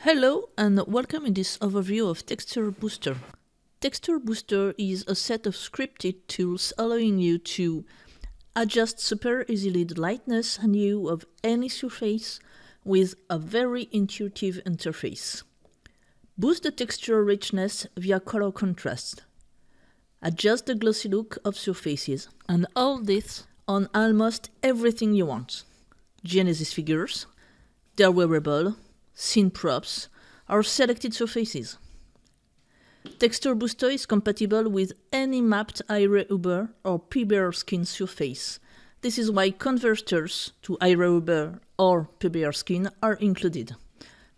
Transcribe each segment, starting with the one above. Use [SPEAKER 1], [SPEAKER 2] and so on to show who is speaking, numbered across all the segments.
[SPEAKER 1] Hello and welcome in this overview of Texture Booster. Texture Booster is a set of scripted tools allowing you to adjust super easily the lightness and hue of any surface with a very intuitive interface. Boost the texture richness via color contrast. Adjust the glossy look of surfaces, and all this on almost everything you want. Genesis figures, their wearable, scene props, or selected surfaces. Texture Booster is compatible with any mapped Ira Uber or PBR skin surface. This is why converters to Ira Uber or PBR skin are included,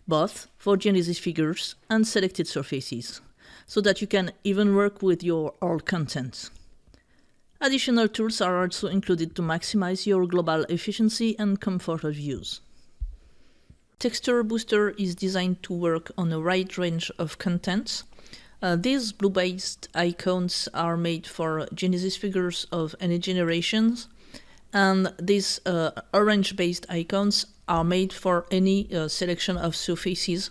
[SPEAKER 1] both for Genesis figures and selected surfaces, so that you can even work with your old content. Additional tools are also included to maximize your global efficiency and comfort of use. Texture Booster is designed to work on a wide range of content. These blue-based icons are made for Genesis figures of any generations, and these orange-based icons are made for any selection of surfaces,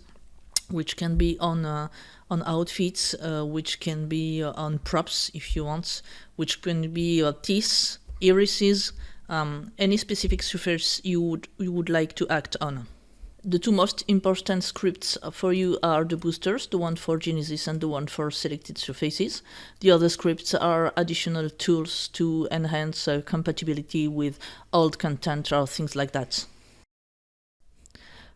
[SPEAKER 1] which can be on outfits, which can be on props if you want, which can be teeth, irises, any specific surface you would like to act on. The two most important scripts for you are the boosters, the one for Genesis and the one for selected surfaces. The other scripts are additional tools to enhance compatibility with old content or things like that.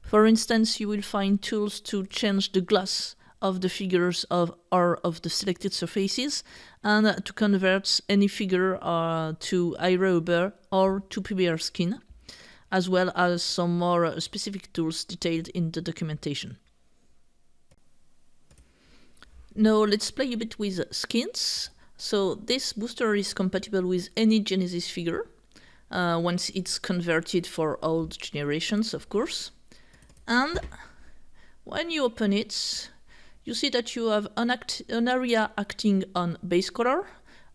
[SPEAKER 1] For instance, you will find tools to change the gloss of the figures of the selected surfaces and to convert any figure to Ira Uber or to PBR skin, as well as some more specific tools detailed in the documentation. Now let's play a bit with skins. So this booster is compatible with any Genesis figure, once it's converted for old generations, of course. And when you open it, you see that you have an area acting on base color,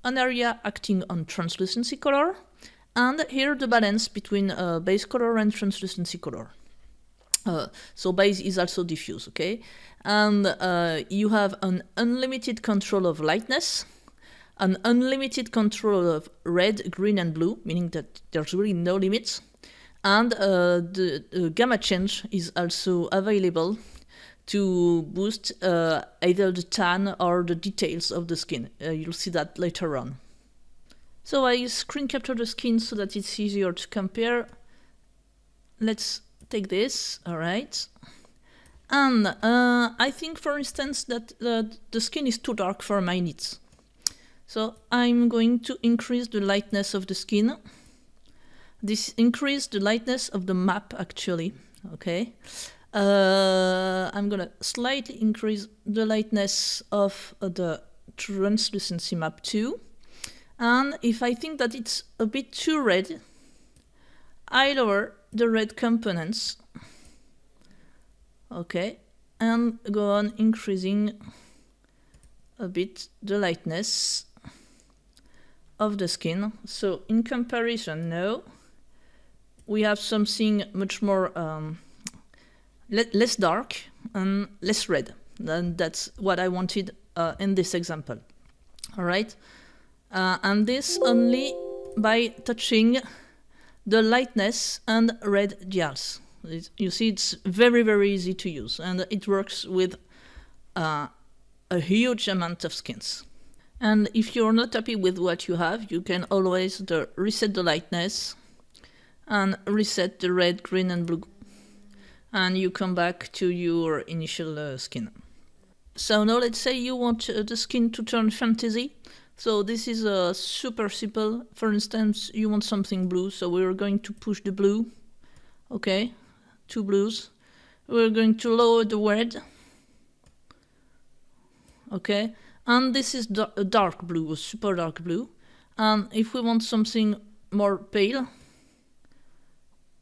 [SPEAKER 1] an area acting on translucency color, and here the balance between base color and translucency color. So base is also diffuse, okay? And you have an unlimited control of lightness, an unlimited control of red, green, and blue, meaning that there's really no limits. And the gamma change is also available to boost either the tan or the details of the skin. You'll see that later on. So I screen capture the skin so that it's easier to compare. Let's take this, all right. And I think, for instance, that the skin is too dark for my needs. So I'm going to increase the lightness of the skin. This increases the lightness of the map, actually, okay. I'm gonna slightly increase the lightness of the translucency map too. And if I think that it's a bit too red, I lower the red components, okay, and go on increasing a bit the lightness of the skin. So in comparison now, we have something much more less dark and less red. And that's what I wanted in this example, all right? And this only by touching the lightness and red dials. You see, it's very, very easy to use, and it works with a huge amount of skins. And if you're not happy with what you have, you can always reset the lightness and reset the red, green, and blue, and you come back to your initial skin. So now let's say you want the skin to turn fantasy. So this is super simple. For instance, you want something blue, so we're going to push the blue. Okay, 2 blues. We're going to lower the red. Okay, and this is a dark blue, a super dark blue. And if we want something more pale,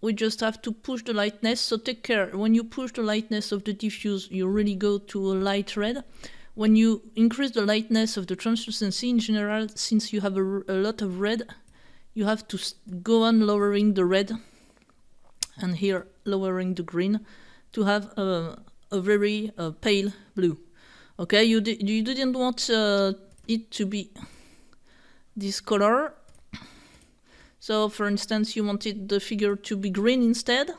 [SPEAKER 1] we just have to push the lightness. So take care, when you push the lightness of the diffuse, you really go to a light red. When you increase the lightness of the translucency in general, since you have a lot of red, you have to go on lowering the red, and here lowering the green, to have a a very pale blue. Okay, you didn't want it to be this color. So for instance, you wanted the figure to be green instead.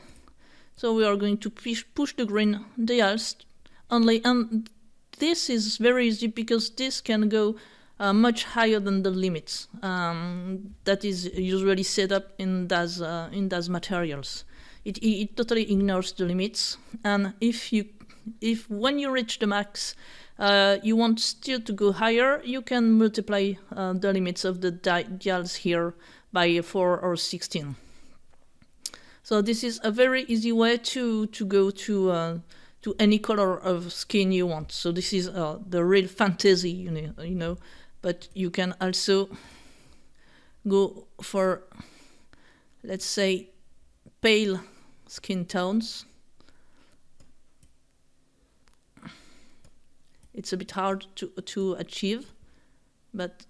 [SPEAKER 1] So we are going to push the green dials only. And this is very easy because this can go much higher than the limits that is usually set up in DAS materials. It totally ignores the limits. And if when you reach the max, you want still to go higher, you can multiply the limits of the dials here by 4 or 16. So this is a very easy way to go to any color of skin you want. So this is the real fantasy, you know. But you can also go for, let's say, pale skin tones. It's a bit hard to achieve, but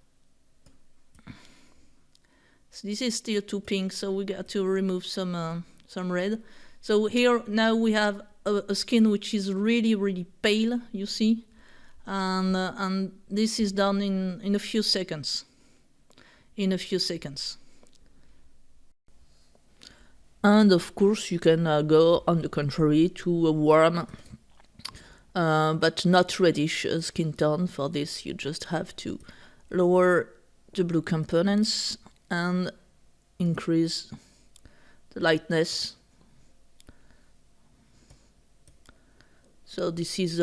[SPEAKER 1] so this is still too pink, so we got to remove some red. So here now we have a skin which is really, really pale, you see, and this is done in a few seconds. And of course, you can go on the contrary to a warm but not reddish skin tone. For this, you just have to lower the blue components and increase the lightness. So this is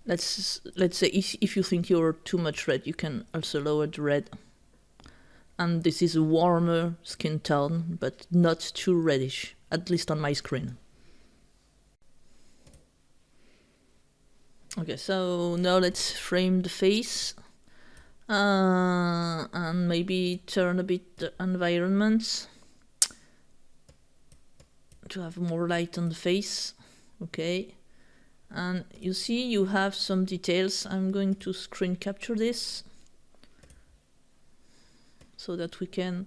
[SPEAKER 1] let's say if you think you're too much red, you can also lower the red. And this is a warmer skin tone, but not too reddish, at least on my screen. Okay, so now let's frame the face. And maybe turn a bit the environment to have more light on the face. Okay, and you see you have some details. I'm going to screen capture this so that we can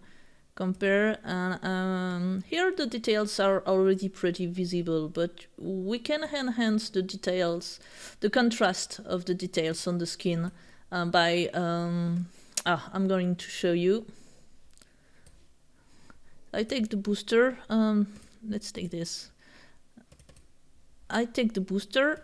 [SPEAKER 1] compare. And here the details are already pretty visible, but we can enhance the details, the contrast of the details on the skin by I'm going to show you. I take the booster. Let's take this. I take the booster,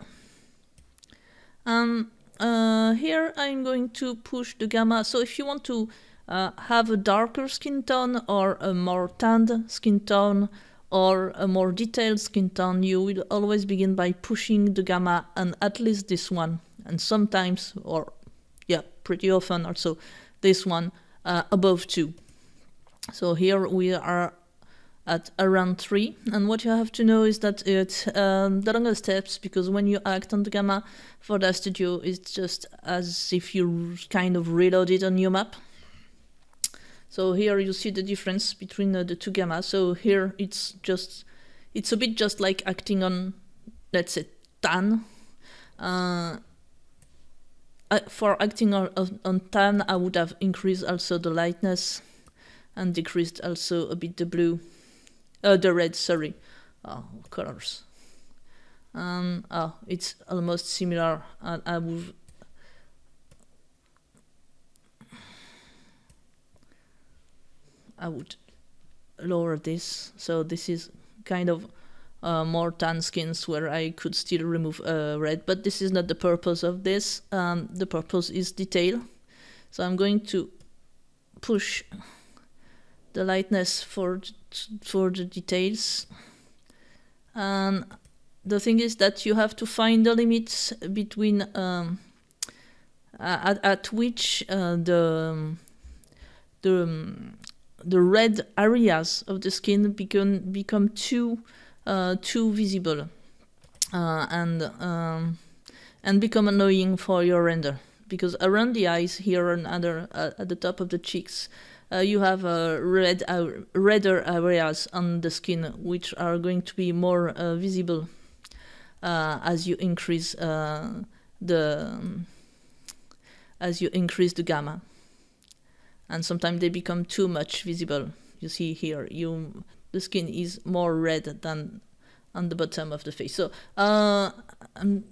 [SPEAKER 1] and here I'm going to push the gamma. So if you want to have a darker skin tone or a more tanned skin tone or a more detailed skin tone, you will always begin by pushing the gamma, and at least this one, and sometimes, or yeah, pretty often also this one above 2. So here we are at around 3, and what you have to know is that it's the longer steps, because when you act on the gamma for the studio, it's just as if you kind of reload it on your map. So here you see the difference between the two gamma. So here it's a bit just like acting on, let's say, tan. For acting on tan, I would have increased also the lightness and decreased also a bit the blue, the red, sorry, colors. It's almost similar. I would lower this, so this is kind of more tan skins where I could still remove red, but this is not the purpose of this. The purpose is detail, so I'm going to push the lightness for the details. And the thing is that you have to find the limits between at which the red areas of the skin become too visible and become annoying for your render, because around the eyes here and at the top of the cheeks you have redder areas on the skin, which are going to be more visible as you increase the gamma. And sometimes they become too much visible. You see here, the skin is more red than on the bottom of the face. So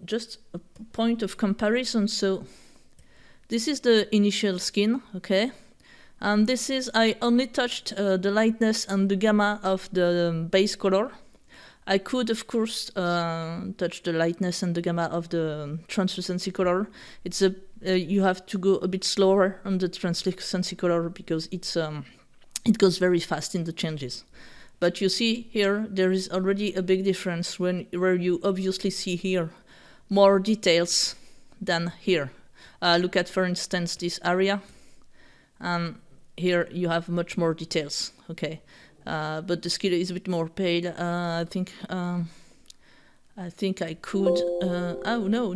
[SPEAKER 1] just a point of comparison. So this is the initial skin, okay? And this is, I only touched the lightness and the gamma of the base color. I could, of course, touch the lightness and the gamma of the translucency color. It's you have to go a bit slower on the translucency color because it goes very fast in the changes. But you see here, there is already a big difference where you obviously see here more details than here. Look at, for instance, this area. Here you have much more details, okay? But the skin is a bit more pale. I think I could. Oh no.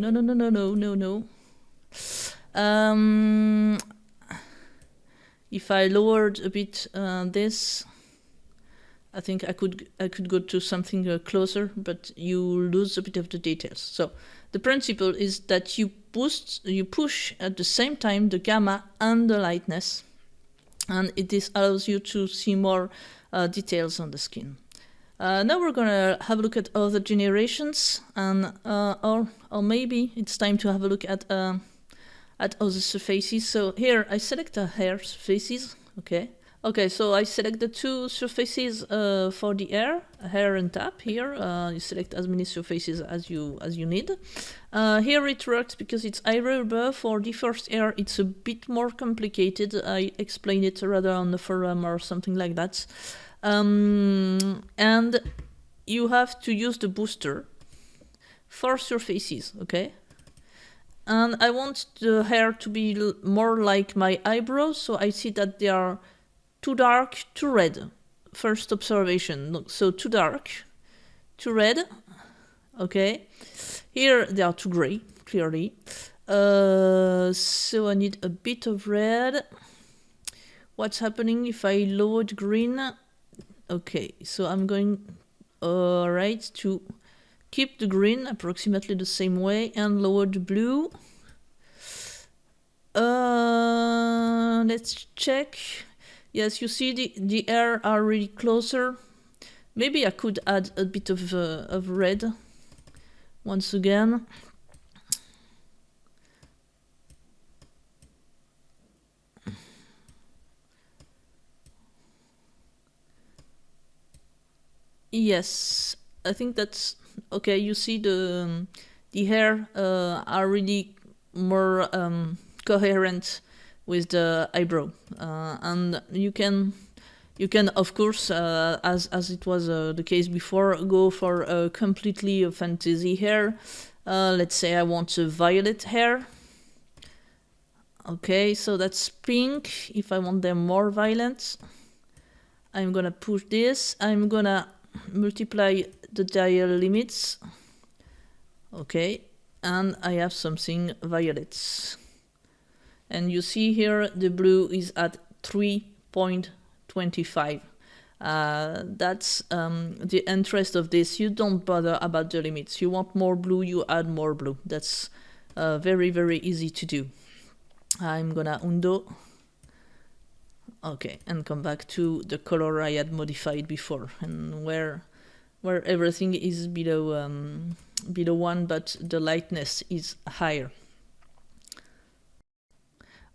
[SPEAKER 1] If I lowered a bit this, I think I could go to something closer, but you lose a bit of the details. So the principle is that you push at the same time the gamma and the lightness, and this allows you to see more details on the skin. Now we're gonna have a look at other generations, and or maybe it's time to have a look at other surfaces. So here I select the hair surfaces. Okay, so I select the two surfaces for the hair and tap. Here you select as many surfaces as you need. Here it works because it's eyebrow. For the first hair it's a bit more complicated. I explain it rather on the forum or something like that. And you have to use the booster for surfaces, okay? And I want the hair to be more like my eyebrows, so I see that they are too dark, too red. First observation. So too dark, too red. Okay. Here they are too gray, clearly. So I need a bit of red. What's happening if I lowered green? Okay, so I'm going right to keep the green approximately the same way and lower the blue. Let's check. Yes, you see the hair are really closer. Maybe I could add a bit of red once again. Yes, I think that's okay. You see the hair are really more coherent with the eyebrow, and you can of course, as it was the case before, go for a completely fantasy hair. Let's say I want a violet hair. Okay, so that's pink. If I want them more violent, I'm gonna push this. I'm gonna multiply the dial limits. Okay, and I have something violet. And you see here the blue is at 3.25. That's the interest of this. You don't bother about the limits. You want more blue, you add more blue. That's very, very easy to do. I'm gonna undo. Okay, and come back to the color I had modified before, and where everything is below 1, but the lightness is higher.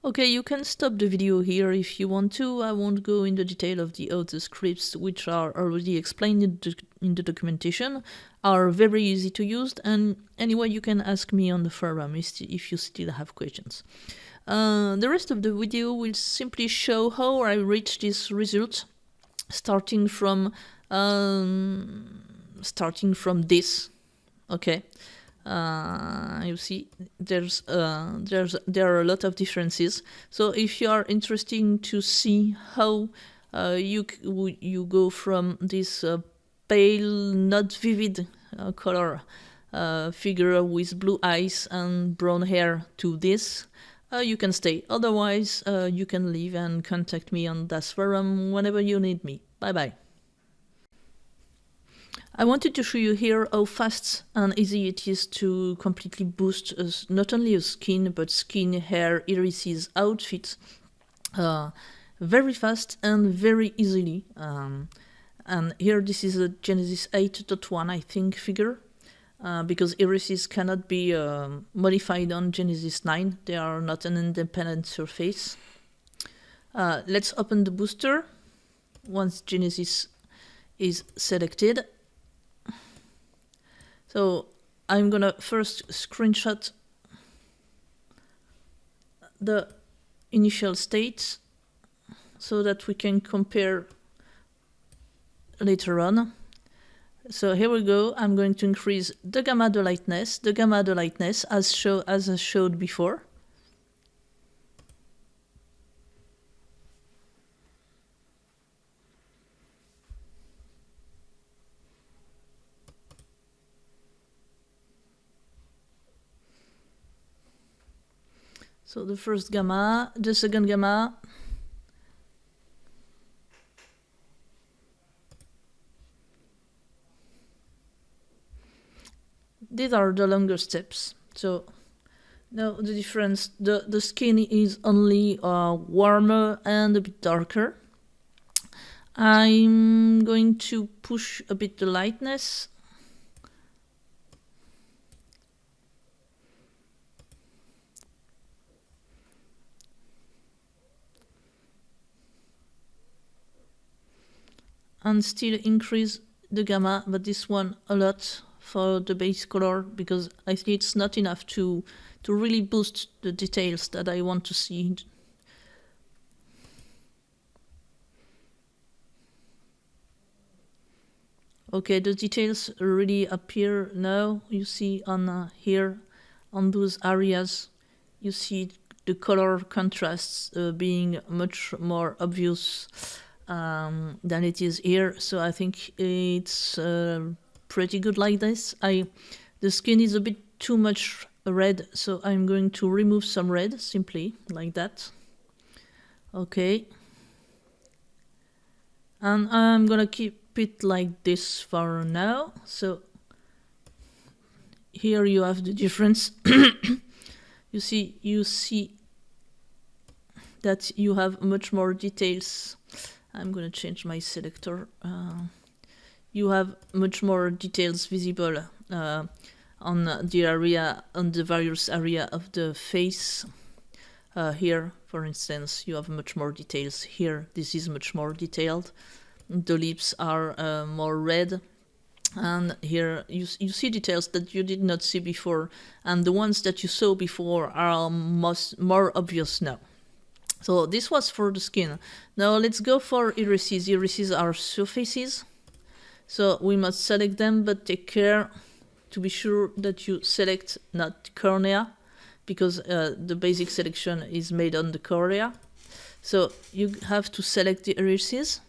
[SPEAKER 1] Okay, you can stop the video here if you want to. I won't go into detail of the other scripts, which are already explained in the documentation, are very easy to use, and anyway, you can ask me on the forum if you still have questions. The rest of the video will simply show how I reached this result, starting from this. Okay, you see there are a lot of differences. So if you are interested to see how you go from this pale, not vivid color figure with blue eyes and brown hair to this, you can stay. Otherwise, you can leave and contact me on das forum whenever you need me. Bye bye. I wanted to show you here how fast and easy it is to completely boost not only a skin, but skin, hair, irises, outfits very fast and very easily. And here this is a Genesis 8.1, I think, figure, because irises cannot be modified on Genesis 9. They are not an independent surface. Let's open the booster once Genesis is selected. So I'm gonna first screenshot the initial states so that we can compare later on. So here we go. I'm going to increase the gamma, the lightness as I showed before. So the first gamma, the second gamma. These are the longer steps. So now the difference, the skin is only warmer and a bit darker. I'm going to push a bit the lightness. And still increase the gamma, but this one a lot for the base color, because I think it's not enough to really boost the details that I want to see. Okay, the details really appear now. You see on here, on those areas, you see the color contrasts being much more obvious than it is here. So I think it's pretty good like this. The skin is a bit too much red, so I'm going to remove some red, simply like that. Okay. And I'm gonna keep it like this for now. So here you have the difference. You see that you have much more details. I'm going to change my selector. You have much more details visible on the area, on the various area of the face. Here, for instance, you have much more details. Here, this is much more detailed. The lips are more red. And here you see details that you did not see before. And the ones that you saw before are more obvious now. So this was for the skin. Now let's go for irises. Irises are surfaces. So we must select them, but take care to be sure that you select not cornea, because the basic selection is made on the cornea. So you have to select the irises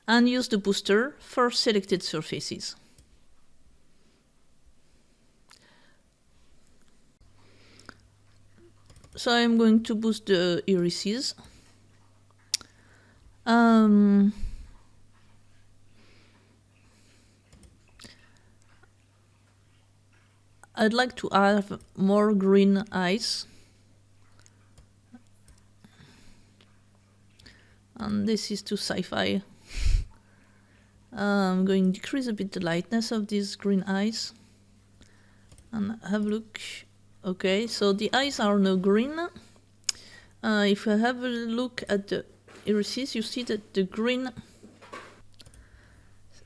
[SPEAKER 1] and use the booster for selected surfaces. So I'm going to boost the irises. I'd like to have more green eyes. And this is too sci-fi. I'm going to decrease a bit the lightness of these green eyes. And have a look. Okay, so the eyes are now green. If you have a look at the irises, you see that the green...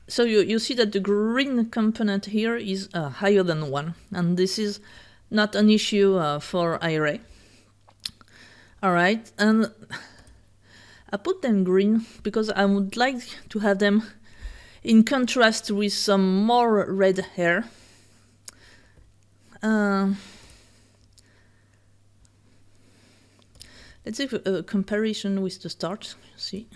[SPEAKER 1] So you see that the green component here is higher than 1. And this is not an issue for iris. Alright, and I put them green because I would like to have them in contrast with some more red hair. Let's take a comparison with the start, see.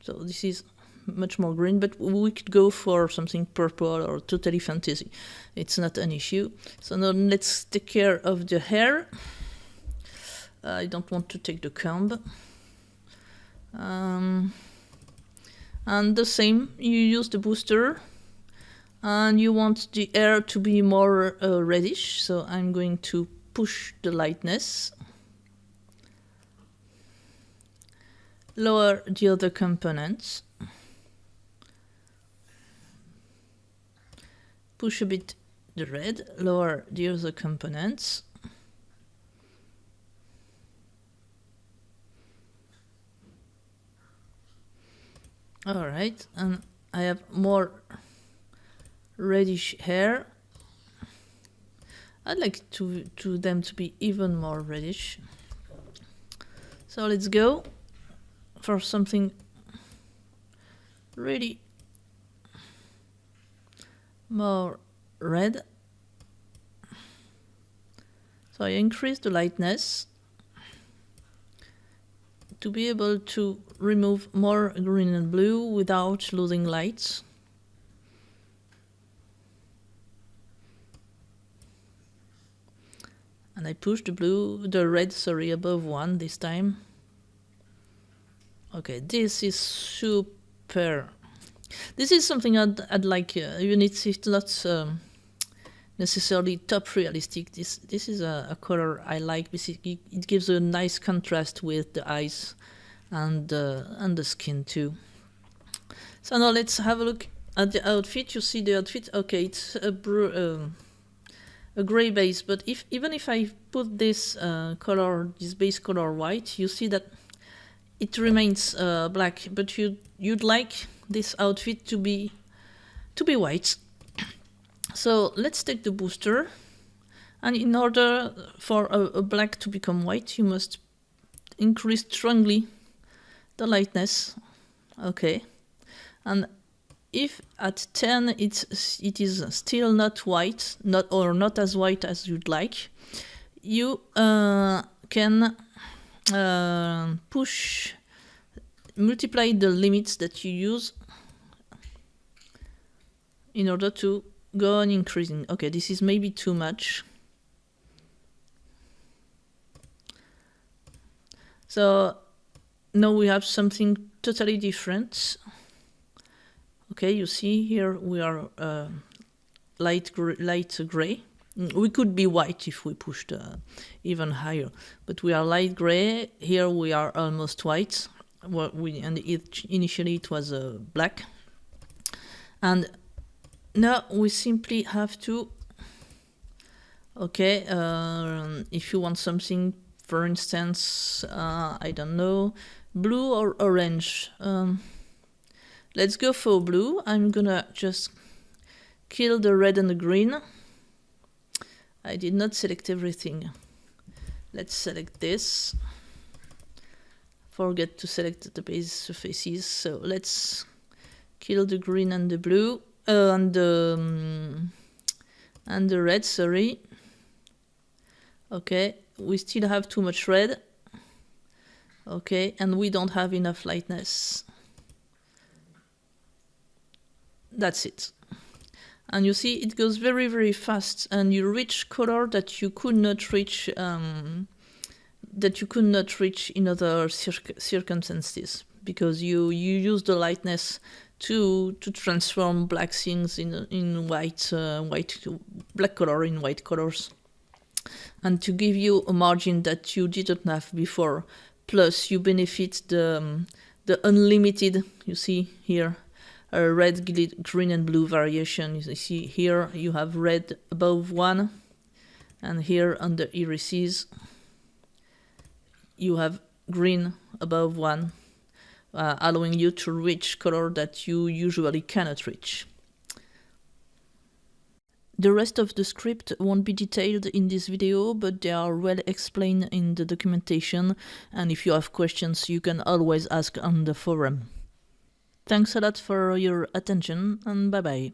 [SPEAKER 1] So this is much more green, but we could go for something purple or totally fantasy. It's not an issue. So now let's take care of the hair. I don't want to take the comb. And the same, you use the booster. And you want the hair to be more reddish, so I'm going to push the lightness. lower the other components, push a bit the red, lower the other components, alright, and I have more reddish hair. I'd like to them to be even more reddish. So let's go for something really more red. So I increase the lightness to be able to remove more green and blue without losing lights. And I push the red, above 1 this time. Okay, this is super. This is something I'd like, even if it's not necessarily top realistic. This is a color I like. It gives a nice contrast with the eyes and the skin too. So now let's have a look at the outfit. You see the outfit. Okay, it's a gray base, but even if I put this this base color white, you see that it remains black. But you'd like this outfit to be white. So let's take the booster, and in order for a black to become white, you must increase strongly the lightness. Okay, and if at 10 it is still not white, not as white as you'd like, you can multiply the limits that you use in order to go on increasing. Okay, this is maybe too much. So now we have something totally different. Okay, you see here we are light gray. We could be white if we pushed even higher, but we are light gray. Here we are almost white. Initially it was black, and now we simply have to. Okay, if you want something, for instance, I don't know, blue or orange. Let's go for blue. I'm gonna just kill the red and the green. I did not select everything. Let's select this. Forget to select the base surfaces. So let's kill the green and the blue and the red. Sorry. Okay, we still have too much red. Okay, and we don't have enough lightness. That's it. And you see it goes very, very fast, and you reach color that you could not reach in other circumstances, because you use the lightness to transform black things in white black color in white colors, and to give you a margin that you didn't have before. Plus you benefit the unlimited, you see here, red, green and blue variation. You see here you have red above 1, and here on the irises you have green above 1, allowing you to reach color that you usually cannot reach. The rest of the script won't be detailed in this video, but they are well explained in the documentation, and if you have questions you can always ask on the forum. Thanks a lot for your attention, and bye bye.